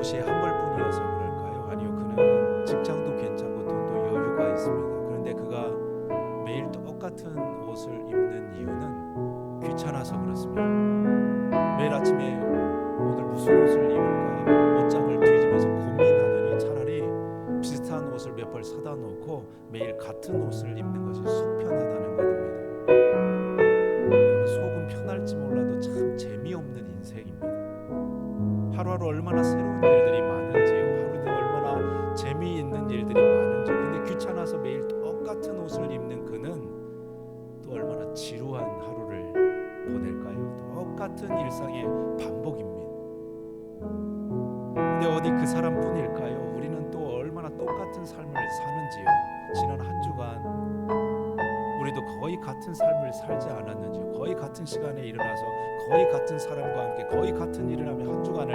도시의 한 벌뿐이어서 그럴까요? 아니요, 그는 직장도 괜찮고 돈도 여유가 있습니다. 그런데 그가 매일 똑같은 옷을 입는 이유는 귀찮아서 그렇습니다. 매일 아침에 오늘 무슨 옷을 입을까 옷장을 뒤집어서 고민하느니 차라리 비슷한 옷을 몇 벌 사다 놓고 매일 같은 옷을 입는 것이 속 편하다는 것입니다. 여러분, 속은 편할지 몰라도 참 재미없는 인생입니다. 하루하루 얼마나 새로운 일들이 많은지요. 하루도 얼마나 재미있는 일들이 많은지요. 근데 귀찮아서 매일 똑같은 옷을 입는 그는 또 얼마나 지루한 하루를 보낼까요? 똑같은 일상의 반복입니다. 근데 어디 그 사람뿐일까요? 우리는 또 얼마나 똑같은 삶을 사는지요. 지난 한 주간 우리도 거의 같은 삶을 살지 않았는지요. 거의 같은 시간에 일어나서 거의 같은 사람과 함께 거의 같은 일을 하며 한 주간을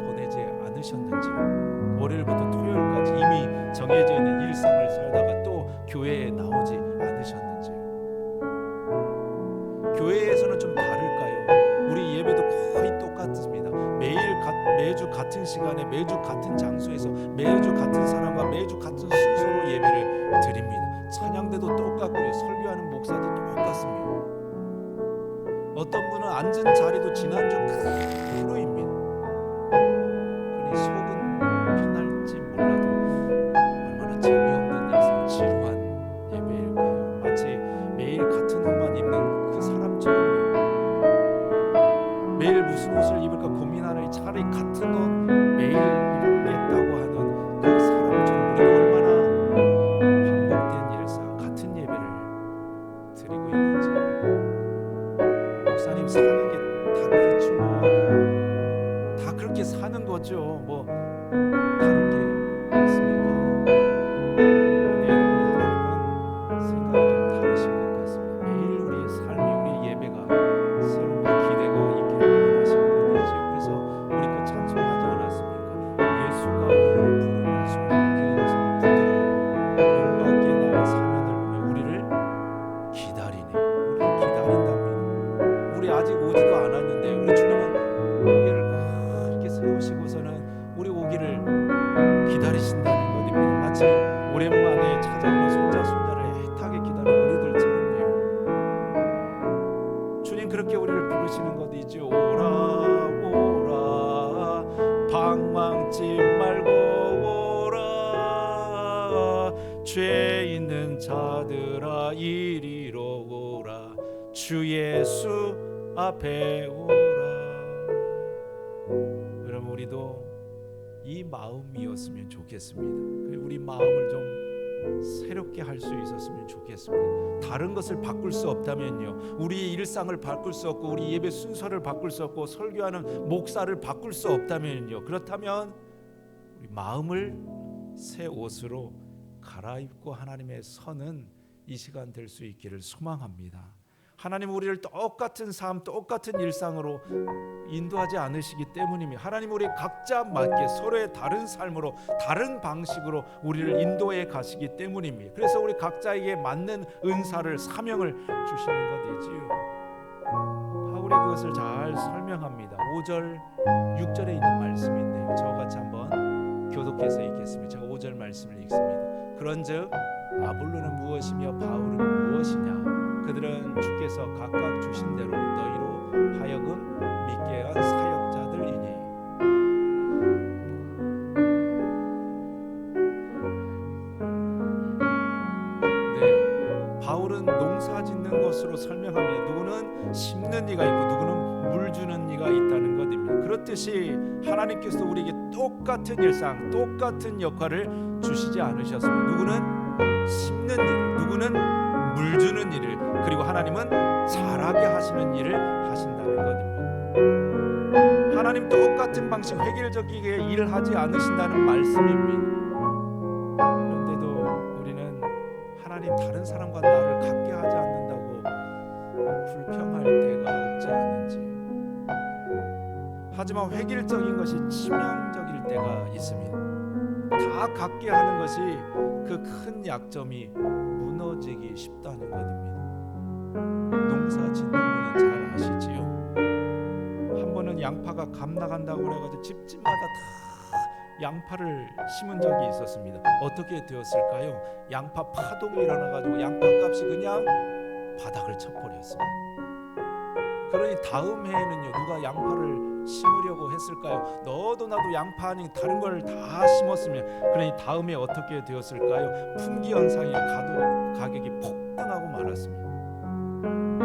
보내지 않으셨는지요. 월요일부터 토요일까지 이미 정해져 있는 일상을 살다가 또 교회에 나오지 않으셨는지요. 교회에서는 좀 다를까요? 우리 예배도 거의 똑같습니다. 매주 같은 시간에 매주 같은 장소에서 매주 같은 사람과 매주 같은 순서로 예배를 드립니다. 찬양대도 똑같고요. 설교하는 목사도 똑같습니다. 어떤 분은 앉은 자리도 지난주 그대로입니다. 그러니 속은 편할지 몰라도 얼마나 재미없는 일상, 지루한 예배일까요? 마치 매일 같은 옷만 입는 그 사람처럼 매일 무슨 옷을 입을까 고민하느니 차라리 같은 옷 매일 입겠다고 하는 그 사람처럼 우리가 얼마나 반복된 일상, 같은 예배를 드리고 있는지. 목사님, 사는 게 다 그렇죠. 다 그렇게 사는 거죠. 뭐 다른 게 있습니까? 근데 하나님은 생각이 좀 다르신 것 같습니다. 매일 우리 삶이, 우리 예배가 새로운 기대가 있기를 원하시는 것이지요. 그래서 우리 그 찬송하지 않았습니까? 예수가 우리를 부르는 순간 그것은 부드러워 문 밖에 나와 사면을 보며 우리를 기다리네. 우리를 기다린답니다. 우리 아직 오지도 않았는데 우리 주님은 고개를 그렇게 세우시고서는 우리 오기를 기다리신다는 것입니다. 마치 오랜만에 찾아오는 손자 손녀를 애타게 기다리는 우리들처럼요. 주님 그렇게 우리를 부르시는 것이죠. 오라 오라 방망치 말고 오라 죄 있는 자들아 이리로 오라 주 예수 앞에 오라. 여러분, 우리도 이 마음이었으면 좋겠습니다. 우리 마음을 좀 새롭게 할 수 있었으면 좋겠습니다. 다른 것을 바꿀 수 없다면요, 우리의 일상을 바꿀 수 없고 우리 예배 순서를 바꿀 수 없고 설교하는 목사를 바꿀 수 없다면요, 그렇다면 우리 마음을 새 옷으로 갈아입고 하나님의 선은 이 시간 될 수 있기를 소망합니다. 하나님 우리를 똑같은 삶, 똑같은 일상으로 인도하지 않으시기 때문입니다. 하나님 우리 각자 맞게 서로의 다른 삶으로 다른 방식으로 우리를 인도해 가시기 때문입니다. 그래서 우리 각자에게 맞는 은사를 사명을 주시는 것이지요. 바울이 그것을 잘 설명합니다. 5절 6절에 있는 말씀인데요, 저와 같이 한번 교독해서 읽겠습니다. 제가 5절 말씀을 읽습니다. 그런즉 아볼로는 무엇이며 바울은 무엇이냐? 그들은 주께서 각각 주신 대로 너희로 하여금 믿게 한 사역자들이니. 네, 바울은 농사 짓는 것으로 설명합니다. 누구는 심는 이가 있고 누구는 물 주는 이가 있다는 것입니다. 그렇듯이 하나님께서 우리에게 똑같은 일상, 똑같은 역할을 주시지 않으셨습니다. 누구는 심는 일, 누구는 물 주는 일을, 그리고 하나님은 자라게 하시는 일을 하신다는 것입니다. 하나님 똑같은 방식, 획일적이게 일을 하지 않으신다는 말씀입니다. 그런데도 우리는 하나님 다른 사람과 나를 같게 하지 않는다고 불평할 때가 없지 않은지요. 하지만 획일적인 것이 치명적일 때가 있습니다. 다 같게 하는 것이 그 큰 약점이 무너지기 쉽다는 것입니다. 농사 짓는 분은 잘 아시지요. 한 번은 양파가 감 나간다고 그래가지고 집집마다 다 양파를 심은 적이 있었습니다. 어떻게 되었을까요? 양파 파동이 일어나가지고 양파 값이 그냥 바닥을 쳐버렸습니다. 그러니 다음 해에는요, 누가 양파를 심으려고 했을까요? 너도 나도 양파 아닌 다른 걸 다 심었으면, 그러니 다음에 어떻게 되었을까요? 품귀 현상이 가격이 폭등하고 말았습니다.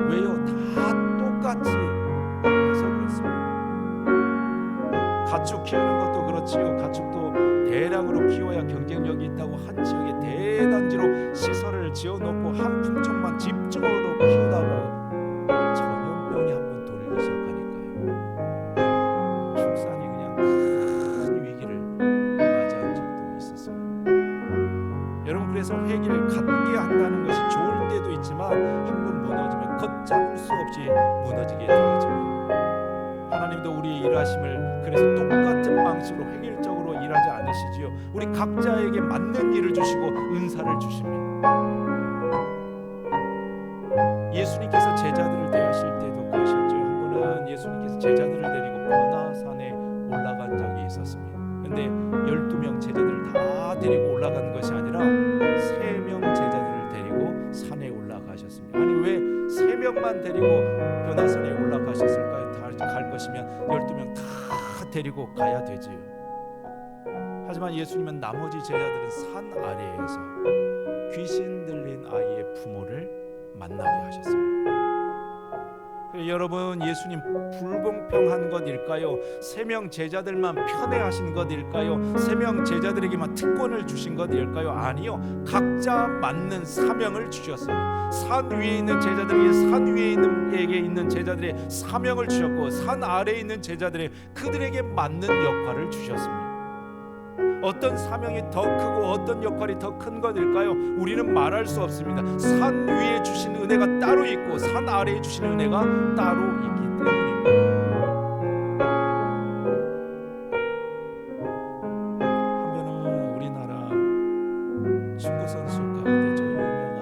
왜요? 다 똑같이 해서 그렇습니다. 가축 키우는 것도 그렇지요. 가축도 대량으로 키워야 경쟁력이 있다고 한 지역에 대단지로 시설을 지어놓고 한 품종만 집중으로 키우다가 전염병이 한번 돌기 시작하니까요, 축산이 그냥 큰 위기를 맞이한 적도 있었습니다. 여러분, 그래서 회개를 갖게 한다는 것이 좋을 때도 있지만 한번 무너지면 걷잡을 수 없이 무너지게 되어집니다. 하나님도 우리의 일하심을 그래서 똑같은 방식으로 획일적으로 일하지 않으시지요. 우리 각자에게 맞는 일을 주시고 은사를 주십니다. 예수님께서 제자들을 대하실 때도 그러셨죠. 한 번은 예수님께서 제자들을 데리고 변화산에 올라간 적이 있었습니다. 그런데 12명 제자들을 다 데리고 올라간 것이 아니라 3명 제자들을 데리고 산에 올라가셨습니다. 아니, 왜 3명만 데리고 변화산에 올라가셨을까요? 다 갈 것이면 12명 다 데리고 가야 되지요. 하지만 예수님은 나머지 제자들은 산 아래에서 귀신 들린 아이의 부모를 만나게 하셨습니다. 여러분, 예수님 불공평한 것일까요? 3명 제자들만 편애하신 것일까요? 3명 제자들에게만 특권을 주신 것일까요? 아니요, 각자 맞는 사명을 주셨습니다. 산 위에 있는 제자들에게 산 위에 있는 제자들의 사명을 주셨고, 산 아래에 있는 제자들의 그들에게 맞는 역할을 주셨습니다. 어떤 사명이 더 크고 어떤 역할이 더 큰 것일까요? 우리는 말할 수 없습니다. 산 위에 주신 은혜가 따로 있고 산 아래에 주신 은혜가 따로 있기 때문입니다. 한편은 우리나라 축구 선수 가운데 저 유명한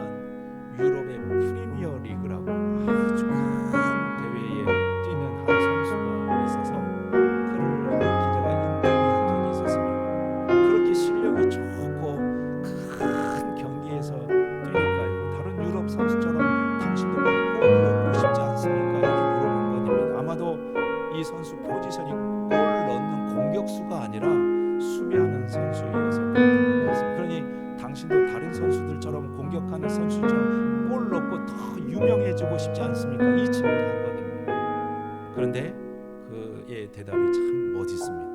유럽의 프리미어 리그라고 아주 큰 대회에 뛰는 한 선수가 있어서 그를 한 기자가 인터뷰한 적이 있었습니다. 그렇게 실력이 좋고 큰 경기에서 뛰니까요, 다른 유럽 선수처럼 당신도 골 넣고 싶지 않습니까? 이렇게 물어본 것입니다. 아마도 이 선수 포지션이 골 넣는 공격수가 아니라 수비하는 선수여서 그런 것 같습니다. 그러니 당신도 다른 선수들처럼 공격하는 선수처럼 골 넣고 더 유명해지고 싶지 않습니까? 이 질문을 한 것입니다. 그런데 그의 대답이 참 멋있습니다.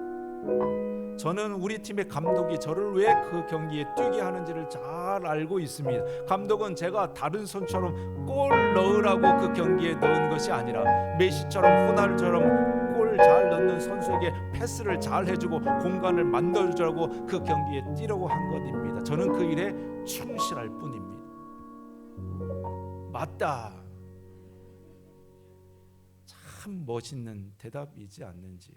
저는 우리 팀의 감독이 저를 왜 그 경기에 뛰게 하는지를 잘 알고 있습니다. 감독은 제가 다른 선수처럼 골 넣으라고 그 경기에 넣은 것이 아니라 메시처럼 호날두처럼 골 잘 넣는 선수에게 패스를 잘 해주고 공간을 만들어주라고 그 경기에 뛰려고 한 것입니다. 저는 그 일에 충실할 뿐입니다. 맞다. 참 멋있는 대답이지 않는지요.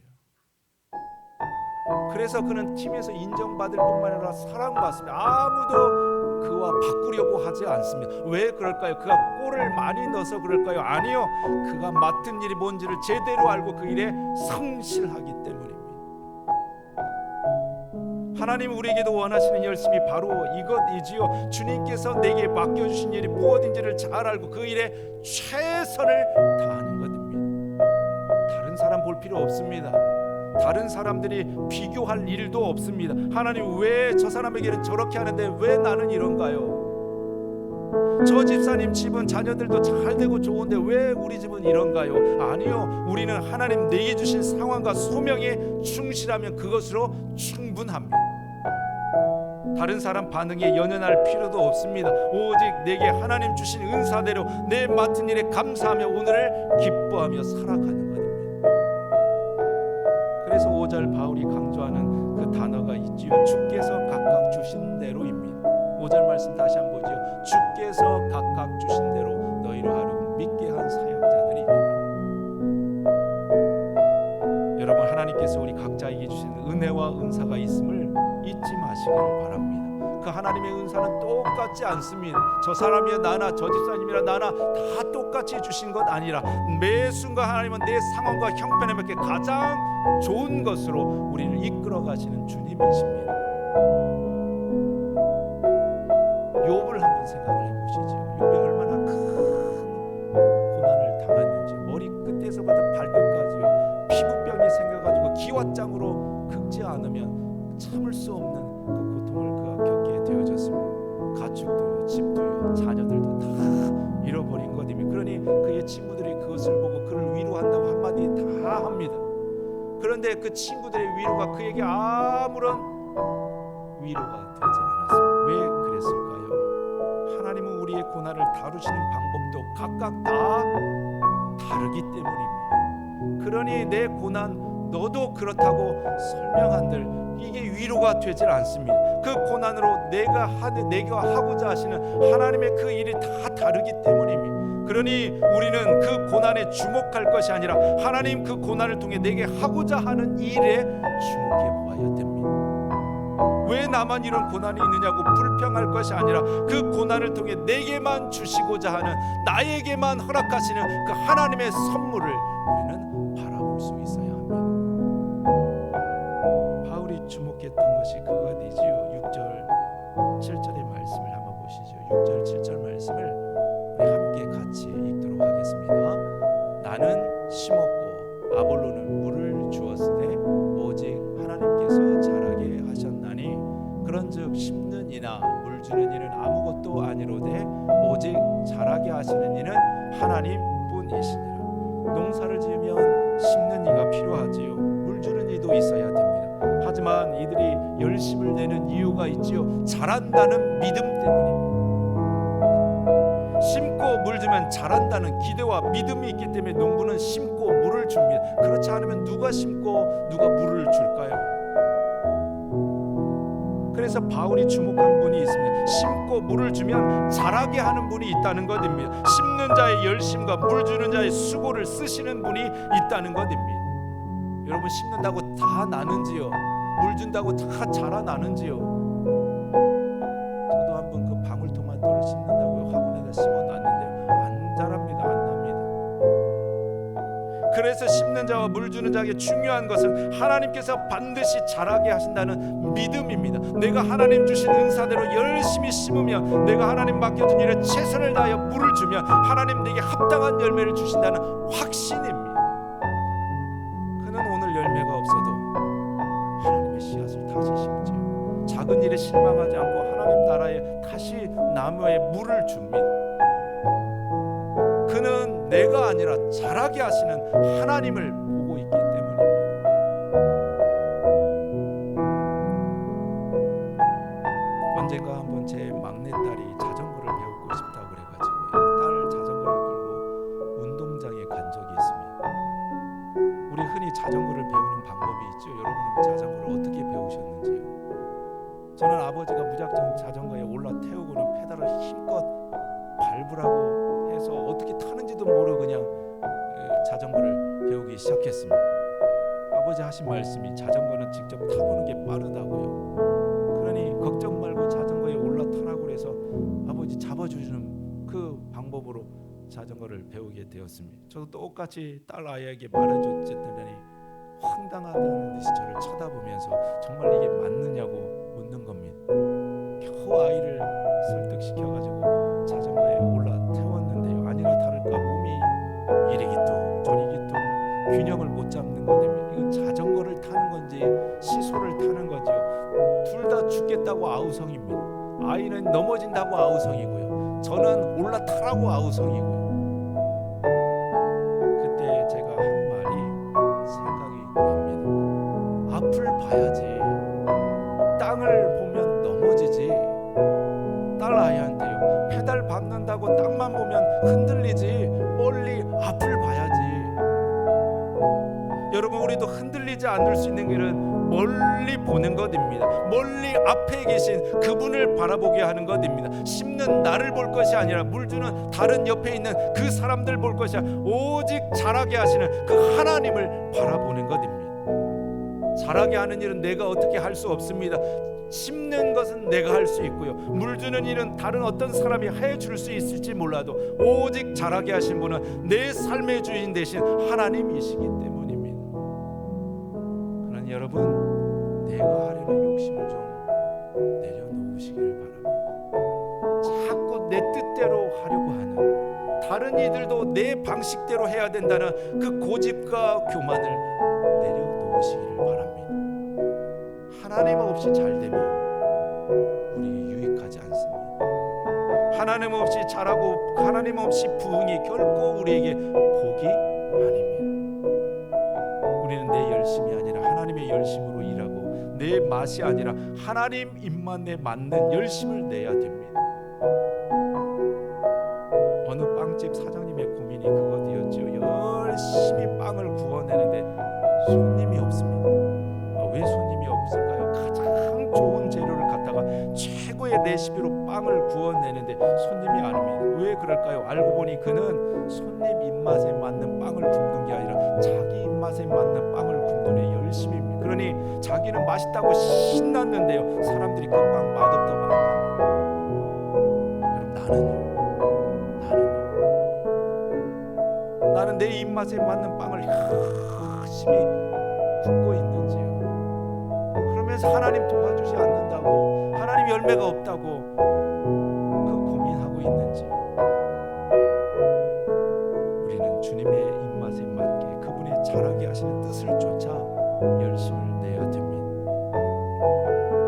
그래서 그는 팀에서 인정받을 뿐만 아니라 사랑받습니다. 아무도 그와 바꾸려고 하지 않습니다. 왜 그럴까요? 그가 골을 많이 넣어서 그럴까요? 아니요, 그가 맡은 일이 뭔지를 제대로 알고 그 일에 성실하기 때문입니다. 하나님 우리에게도 원하시는 열심이 바로 이것이지요. 주님께서 내게 맡겨주신 일이 무엇인지를 잘 알고 그 일에 최선을 다하는 것입니다. 다른 사람 볼 필요 없습니다. 다른 사람들이 비교할 일도 없습니다. 하나님, 왜 저 사람에게는 저렇게 하는데 왜 나는 이런가요? 저 집사님 집은 자녀들도 잘 되고 좋은데 왜 우리 집은 이런가요? 아니요, 우리는 하나님 내게 주신 상황과 소명에 충실하면 그것으로 충분합니다. 다른 사람 반응에 연연할 필요도 없습니다. 오직 내게 하나님 주신 은사대로 내 맡은 일에 감사하며 오늘을 기뻐하며 살아가는 것입니다. 그래서 5절 바울이 강조하는 그 단어가 있지요. 주께서 각각 주신 대로입니다. 5절 말씀 다시 한번 보죠. 주께서 각각 주신 대로 너희로 하루 믿게 한 사역자들이니라. 여러분, 하나님께서 우리 각자에게 주신 은혜와 은사가 있음을 잊지 마시기를 바랍니다. 그 하나님의 은사는 똑같지 않습니다. 저 사람이야 나나 저 집사님이라 나나 다 똑같이 주신 것 아니라 매 순간 하나님은 내 상황과 형편에 맞게 가장 좋은 것으로 우리를 이끌어 가시는 주님이십니다. 욥을 한번 생각을 해보시죠. 욥이 얼마나 큰 고난을 당했는지, 머리 끝에서부터 발끝까지요, 피부병이 생겨가지고 기왓장으로 긁지 않으면 참을 수 없는 그 고통을 그가 겪게 되어졌습니다. 가축도요, 집도요, 자녀들도 다 잃어버린 것입니다. 그러니 그의 친구들이 그것을 보고 그를 위로한다고 한마디 다 합니다. 그런데 그 친구들의 위로가 그에게 아무런 위로가 되지 않았습니다. 왜 그랬을까요? 하나님은 우리의 고난을 다루시는 방법도 각각 다 다르기 때문입니다. 그러니 내 고난 너도 그렇다고 설명한들 이게 위로가 되질 않습니다. 그 고난으로 내가 하고자 하시는 하나님의 그 일이 다 다르기 때문입니다. 그러니 우리는 그 고난에 주목할 것이 아니라 하나님 그 고난을 통해 내게 하고자 하는 일에 주목해 보아야 됩니다. 왜 나만 이런 고난이 있느냐고 불평할 것이 아니라 그 고난을 통해 내게만 주시고자 하는, 나에게만 허락하시는 그 하나님의 선물을 우리는 바라볼 수 있어야 합니다. 바울이 주목했던 것이 그것이지요. 6절 7절의 말씀을 한번 보시죠. 6절 7절 말씀을 우리 함께 같이 읽도록 하겠습니다. 나는 심었고 아볼로는 물을 주었으되 오직 하나님께서 자라게 하셨나니 그런즉 심는 이나 물 주는 이는 아무것도 아니로되 오직 자라게 하시는 이는 하나님뿐이시니라. 농사를 지으면 심는 이가 필요하지요. 물 주는 이도 있어야 됩니다. 하지만 이들이 열심을 내는 이유가 있지요. 자란다는 믿음 때문입니다. 심고 물 주면 자란다는 기대와 믿음이 있기 때문에 농부는 심고 물을 줍니다. 그렇지 않으면 누가 심고 누가 물을 줄까요? 그래서 바울이 주목한 분이 있습니다. 심고 물을 주면 자라게 하는 분이 있다는 것입니다. 심는 자의 열심과 물 주는 자의 수고를 쓰시는 분이 있다는 것입니다. 여러분, 심는다고 다 나는지요? 물 준다고 다 자라나는지요? 저도 한번 그 방울토마토를 심는다고 화분에다 심어놨는데 안 자랍니다. 안 납니다. 그래서 심는 자와 물 주는 자에게 중요한 것은 하나님께서 반드시 자라게 하신다는 믿음입니다. 내가 하나님 주신 은사대로 열심히 심으면, 내가 하나님 맡겨준 일에 최선을 다하여 물을 주면 하나님 내게 합당한 열매를 주신다는 확신입니다. 그는 오늘 열매가 없어도 하나님의 씨앗을 다시 심지요. 작은 일에 실망하지 않고 하나님 나라에 다시 나무에 물을 줍니다. 그는 내가 아니라 자라게 하시는 하나님을 보고 있기 때문입니다. 언젠가 한번 제 막내딸이 자전거를 배우고 싶다고 그래가지고요, 딸 자전거를 끌고 운동장에 간 적이 있습니다. 우리 흔히 자전거를 배우는 방법이 있죠. 여러분은 자전거를 어떻게 배우셨는지요? 저는 아버지가 무작정 자전거에 올라 태우고는 페달을 힘껏 밟으라고 해서 어떻게 타는지도 모르고 그냥 자전거를 배우기 시작했습니다. 아버지 하신 말씀이 자전거는 직접 타보는 게 빠르다고요. 그러니 걱정 말고 자전거에 올라타라고 그래서 아버지 잡아주시는 그 방법으로 자전거를 배우게 되었습니다. 저도 똑같이 딸 아이에게 말해줬더니 황당하다는 듯이 저를 쳐다보면서 정말 이게 맞느냐고 묻는 겁니다. 겨우 아이를 설득시켜가지고 자전거에 올라 태웠는데요, 아니나 다를까 몸이 이리기뚱 저리기뚱 균형을 못 잡는 건데, 이건 자전거를 타는 건지 시소를 타는 건지요, 둘 다 죽겠다고 아우성입니다. 아이는 넘어진다고 아우성이고요, 저는 올라타라고 아우성이고요. 그때 제가 한 말이 생각이 납니다. 앞을 봐야지, 땅을 보면 넘어지지. 딸 아이한테요, 페달 밟는다고 땅만 보면 흔들리지, 멀리 앞을 봐야지. 여러분, 우리도 흔들리지 않을 수 있는 길은 멀리 보는 것입니다. 멀리 앞에 계신 그분을 바라보게 하는 것입니다. 심는 나를 볼 것이 아니라 물 주는 다른 옆에 있는 그 사람들 볼 것이 아니라 오직 자라게 하시는 그 하나님을 바라보는 것입니다. 자라게 하는 일은 내가 어떻게 할 수 없습니다. 심는 것은 내가 할 수 있고요, 물주는 일은 다른 어떤 사람이 해줄 수 있을지 몰라도 오직 자라게 하신 분은 내 삶의 주인 되신 하나님이시기 때문입니다. 그러니 여러분, 내가 하려는 욕심을 좀 내려놓으시기를 바랍니다. 자꾸 내 뜻대로 하려고 하는, 다른 이들도 내 방식대로 해야 된다는 그 고집과 교만을 내려놓으시기를 바랍니다. 하나님 없이 잘 되면 우리에게 유익하지 않습니다. 하나님 없이 잘하고 하나님 없이 부흥이 결코 우리에게 복이 아닙니다. 우리는 내 열심이 아니라 하나님의 열심으로 일하고, 내 맛이 아니라 하나님 입맛에 맞는 열심을 내야 됩니다. 어느 빵집 사장님의 고민이 그것이었지요. 열심히 빵을 구워내는데 손님이 없습니다. 왜 손님이 없을까요? 가장 좋은 재료를 갖다가 최고의 레시피로 빵을 구워내는데 손님이 안 옵니다. 왜 그럴까요? 알고 보니 그는 손님 입맛에 맞는 빵을 굽는 게 아니라 자기 입맛에 맞는 빵을 굽는 데 열심히 합니다. 그러니 자기는 맛있다고 신났는데요, 사람들이 그 빵 맛없다고 안 합니다. 여러분, 나는 내 입맛에 맞는 빵을 열심히 굽고 있는지요? 그러면서 하나님 도와주지 않는다고, 하나님 열매가 없다고 그 고민하고 있는지요? 우리는 주님의 입맛에 맞게 그분의 자라게 하시는 뜻을 쫓아 열심을 내야 됩니다.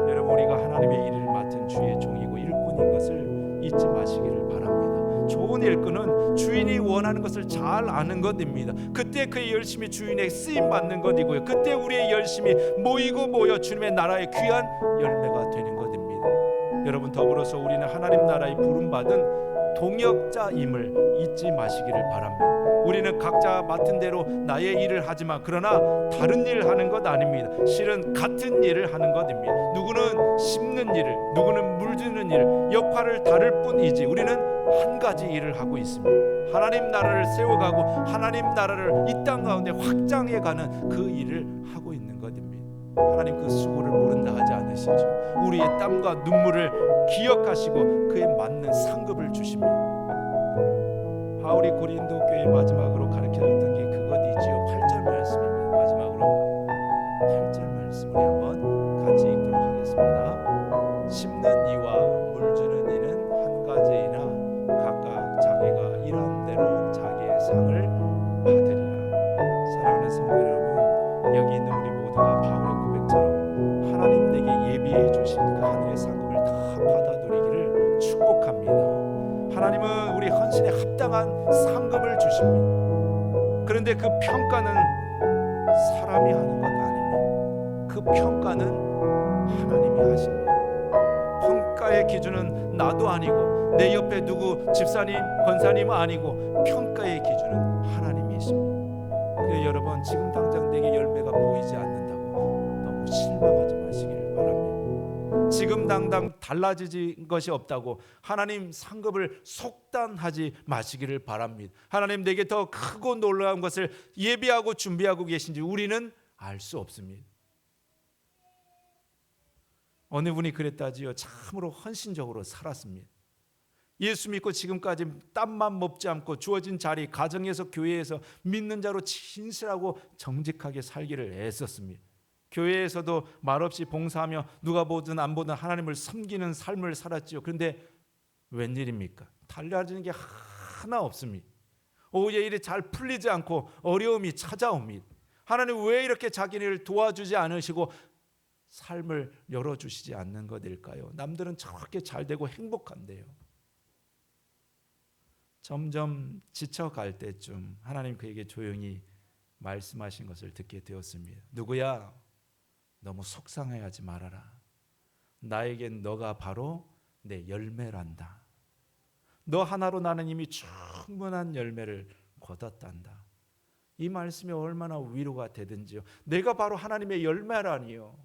여러분, 우리가 하나님의 일을 맡은 주의 종이고 일꾼인 것을 잊지 마시기를 바랍니다. 좋은 일꾼은 주인이 원하는 것을 잘 아는 것입니다. 그때 그의 열심이 주인에게 쓰임 받는 것이고요, 그때 우리의 열심이 모여 주님의 나라의 귀한 열매가 되는 것입니다. 여러분, 더불어서 우리는 하나님 나라의 부름받은 동역자임을 잊지 마시기를 바랍니다. 우리는 각자 맡은 대로 나의 일을 하지만 그러나 다른 일을 하는 것 아닙니다. 실은 같은 일을 하는 것입니다. 누구는 심는 일을, 누구는 물주는 일을, 역할을 다를 뿐이지 우리는 한 가지 일을 하고 있습니다. 하나님 나라를 세워가고 하나님 나라를 이 땅 가운데 확장해가는 그 일을 하고 있는 것입니다. 하나님 그 수고를 모른다 하지 않으시죠? 우리의 땀과 눈물을 기억하시고 그에 맞는 상급을 주십니다. 바울이 고린도 교회 마지막으로 가르쳐줬던 게 그것이지요. 8절 말씀입니다. 마지막으로 8절 말씀을 한번 같이 읽도록 하겠습니다. 심는 이와 물주는 이는 한 가지이나 각각 자기가 일한 대로 자기의 상을 받으리라. 사랑하는 성도 여러분, 여기 있는 우리 모두가 바울의 고백처럼 하나님 내게 예비해 주신 그 하늘의 상급을 다 받아 누리기를 축복합니다. 하나님은 우리 헌신에 합당한 상급을 주십니다. 그런데 그 평가는 사람이 하는 것 아닙니다. 그 평가는 하나님이 하십니다. 평가의 기준은 나도 아니고 내 옆에 누구 집사님, 권사님 아니고 평가의 기준은 하나님이십니다. 그래서 여러분, 지금 당장 내게 열매가 보이지 않는다고 너무 실망하지 마시기를 바랍니다. 지금 당장 달라진 것이 없다고 하나님 상급을 속단하지 마시기를 바랍니다. 하나님 내게 더 크고 놀라운 것을 예비하고 준비하고 계신지 우리는 알 수 없습니다. 어느 분이 그랬다지요. 참으로 헌신적으로 살았습니다. 예수 믿고 지금까지 땀만 먹지 않고 주어진 자리, 가정에서 교회에서 믿는 자로 진실하고 정직하게 살기를 애썼습니다. 교회에서도 말없이 봉사하며 누가 보든 안 보든 하나님을 섬기는 삶을 살았지요. 그런데 웬일입니까? 달라지는 게 하나 없습니다. 오히려 일이 잘 풀리지 않고 어려움이 찾아옵니다. 하나님 왜 이렇게 자기를 도와주지 않으시고 삶을 열어주시지 않는 것일까요? 남들은 저렇게 잘 되고 행복한데요. 점점 지쳐갈 때쯤 하나님 그에게 조용히 말씀하신 것을 듣게 되었습니다. 누구야? 너무 속상해하지 말아라. 나에겐 너가 바로 내 열매란다. 너 하나로 나는 이미 충분한 열매를 거뒀단다. 이 말씀이 얼마나 위로가 되든지요. 내가 바로 하나님의 열매라니요.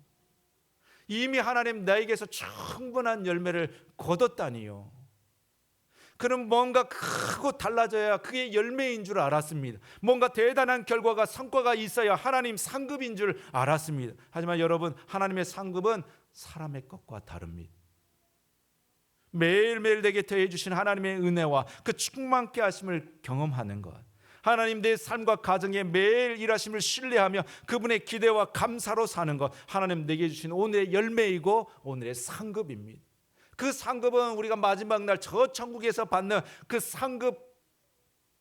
이미 하나님 나에게서 충분한 열매를 거뒀다니요. 그는 뭔가 크고 달라져야 그게 열매인 줄 알았습니다. 뭔가 대단한 결과가 성과가 있어야 하나님 상급인 줄 알았습니다. 하지만 여러분, 하나님의 상급은 사람의 것과 다릅니다. 매일매일 내게 더해 주신 하나님의 은혜와 그 충만케 하심을 경험하는 것, 하나님 내 삶과 가정에 매일 일하심을 신뢰하며 그분의 기대와 감사로 사는 것, 하나님 내게 주신 오늘의 열매이고 오늘의 상급입니다. 그 상급은 우리가 마지막 날 저 천국에서 받는 그 상급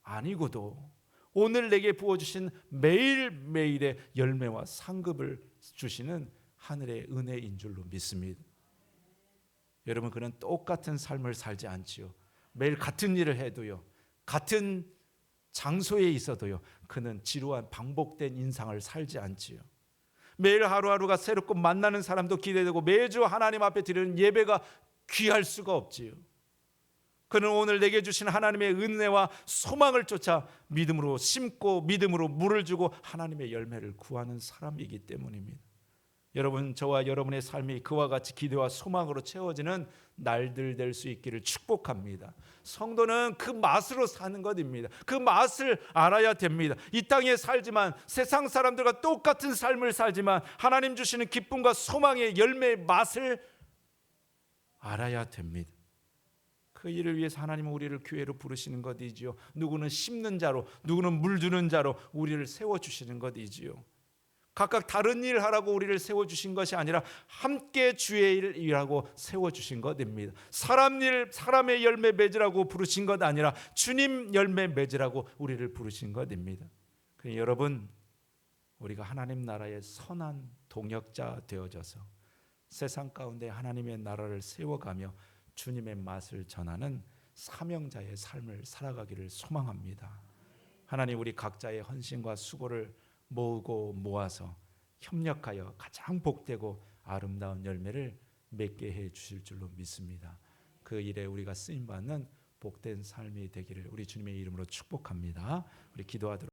아니고도 오늘 내게 부어주신 매일매일의 열매와 상급을 주시는 하늘의 은혜인 줄로 믿습니다. 여러분, 그는 똑같은 삶을 살지 않지요. 매일 같은 일을 해도요, 같은 장소에 있어도요, 그는 지루한 반복된 인상을 살지 않지요. 매일 하루하루가 새롭고 만나는 사람도 기대되고 매주 하나님 앞에 드리는 예배가 귀할 수가 없지요. 그는 오늘 내게 주신 하나님의 은혜와 소망을 쫓아 믿음으로 심고 믿음으로 물을 주고 하나님의 열매를 구하는 사람이기 때문입니다. 여러분, 저와 여러분의 삶이 그와 같이 기대와 소망으로 채워지는 날들 될 수 있기를 축복합니다. 성도는 그 맛으로 사는 것입니다. 그 맛을 알아야 됩니다. 이 땅에 살지만 세상 사람들과 똑같은 삶을 살지만 하나님 주시는 기쁨과 소망의 열매의 맛을 알아야 됩니다. 그 일을 위해서 하나님은 우리를 교회로 부르시는 것이지요. 누구는 심는 자로, 누구는 물주는 자로 우리를 세워주시는 것이지요. 각각 다른 일 하라고 우리를 세워주신 것이 아니라 함께 주의 일 일하고 세워주신 것입니다. 사람의 열매 맺으라고 부르신 것 아니라 주님 열매 맺으라고 우리를 부르신 것입니다. 그러니 여러분, 우리가 하나님 나라의 선한 동역자 되어져서 세상 가운데 하나님의 나라를 세워가며 주님의 맛을 전하는 사명자의 삶을 살아가기를 소망합니다. 하나님, 우리 각자의 헌신과 수고를 모으고 모아서 협력하여 가장 복되고 아름다운 열매를 맺게 해 주실 줄로 믿습니다. 그 일에 우리가 쓰임받는 복된 삶이 되기를 우리 주님의 이름으로 축복합니다. 우리 기도하도록